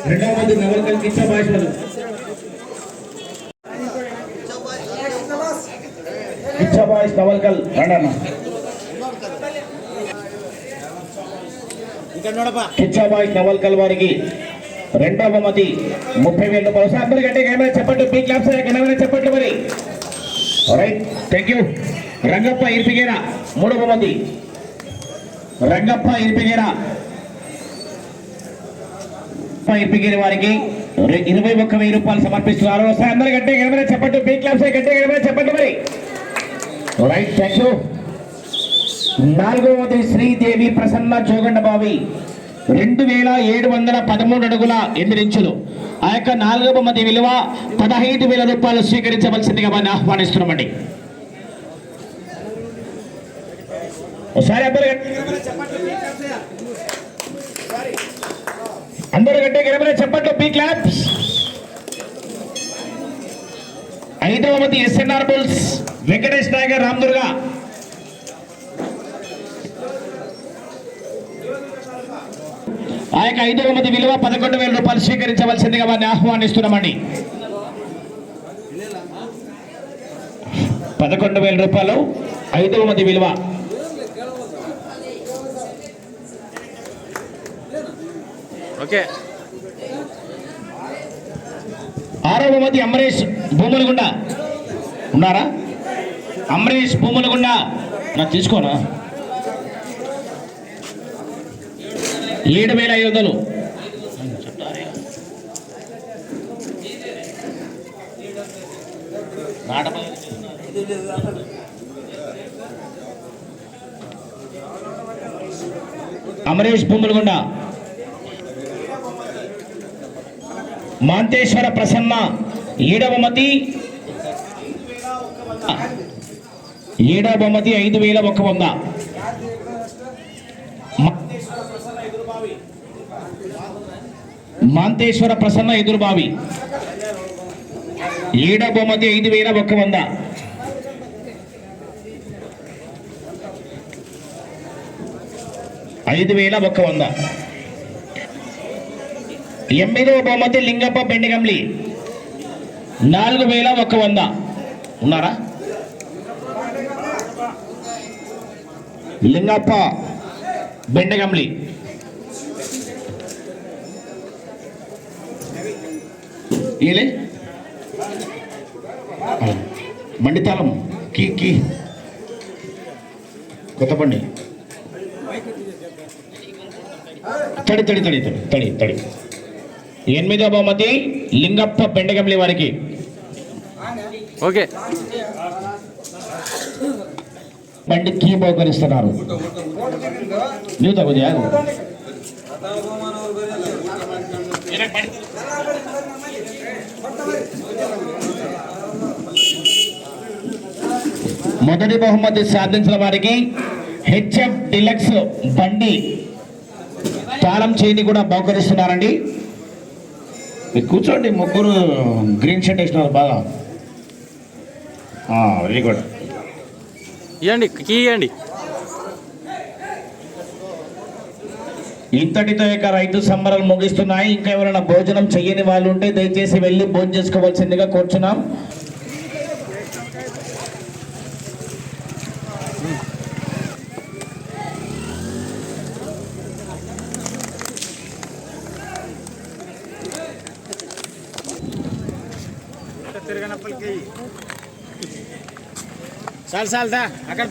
రెండవ మంది Navalkal Kiccha boys Kiccha boys Navalkal రండన్న కిచ్చా బాయ్స్ నవల్కల్ వారికి రెండవ బహుమతి 30,000 రూపాయలు. అందరూ గట్టిగా ఏమైనా చెప్పండి, బీ క్లాప్స్ ఏమైనా చెప్పండి మరి. Right, thank you. Rangappa Irpigera మూడవ బహుమతి. రంగప్ప ఇర్పిగేరా ఇర్పిగేరి వారికి 21,000 రూపాయలు సమర్పిస్తున్నారు. ఒకసారి అందరూ గట్టిగా ఏమైనా చెప్పండి, బీ క్లాప్స్ గట్టిగా ఏమైనా చెప్పండి మరి. Right, thank you. నాలుగవ బహుమతి శ్రీదేవి ప్రసన్న జోగండబావి 2,713 అడుగుల 8 ఇంచులు. ఆ యొక్క నాలుగవ బహుమతి విలువ 15,000 రూపాయలు స్వీకరించవలసిందిగా మనం ఆహ్వానిస్తున్నామండి. ఒకసారి అందరూ గట్టిగా చెప్పండి, బీ క్లాప్స్. ఐదవ బహుమతి ఎస్ఎన్ఆర్ బుల్స్ వెంకటేష్ నాయర్ రామదుర్గా ఆ యొక్క 5వ బహుమతి విలువ 11,000 రూపాయలు స్వీకరించవలసిందిగా వారిని ఆహ్వానిస్తున్నామండి. 11,000 రూపాయలు 5వ బహుమతి విలువ. ఓకే. 6వ బహుమతి అమరేష్ భూములగుండ ఉన్నారా? అమరేష్ భూములగుండ నాకు తీసుకోనా? 7,500. అమరేష్ భూములగుండ. మాంతేశ్వర ప్రసన్న 7వ బహుమతి. 7వ బహుమతి 5,100. మాంతేశ్వర ప్రసన్న ఎదురుబావి 7వ బహుమతి 5,100. 5,100. 8వ బహుమతి లింగప్ప బెండిగంలి 4,100. ఉన్నారా? లింగప్ప బెండగంలి ఏలే బండితాళం కీ కొత్త బండి తడి తడి తడి తడి తడి తడి 8వ బహుమతి లింగప్ప బెండగంలి వారికి. ఓకే. బండి కీ బహుకరిస్తున్నారు. నువ్వు తగ్గుది మొదటి బహుమతి సాధించిన వారికి హెచ్ఎఫ్ డిలక్స్ బండి తాళం చేయిని కూడా బహుకరిస్తున్నారండి. మీరు కూర్చోండి, ముగ్గురు గ్రీన్ షర్ట్ వేసినారు బాగా. Very good. ఇవ్వండి, కీ ఇవ్వండి. ఇంతటితో యొక్క రైతు సంబరాలు ముగిస్తున్నాయి. ఇంకా ఎవరైనా భోజనం చెయ్యని వాళ్ళు ఉంటే దయచేసి వెళ్ళి భోజనం చేసుకోవాల్సిందిగా కోరుచున్నాం. साल दा अकड़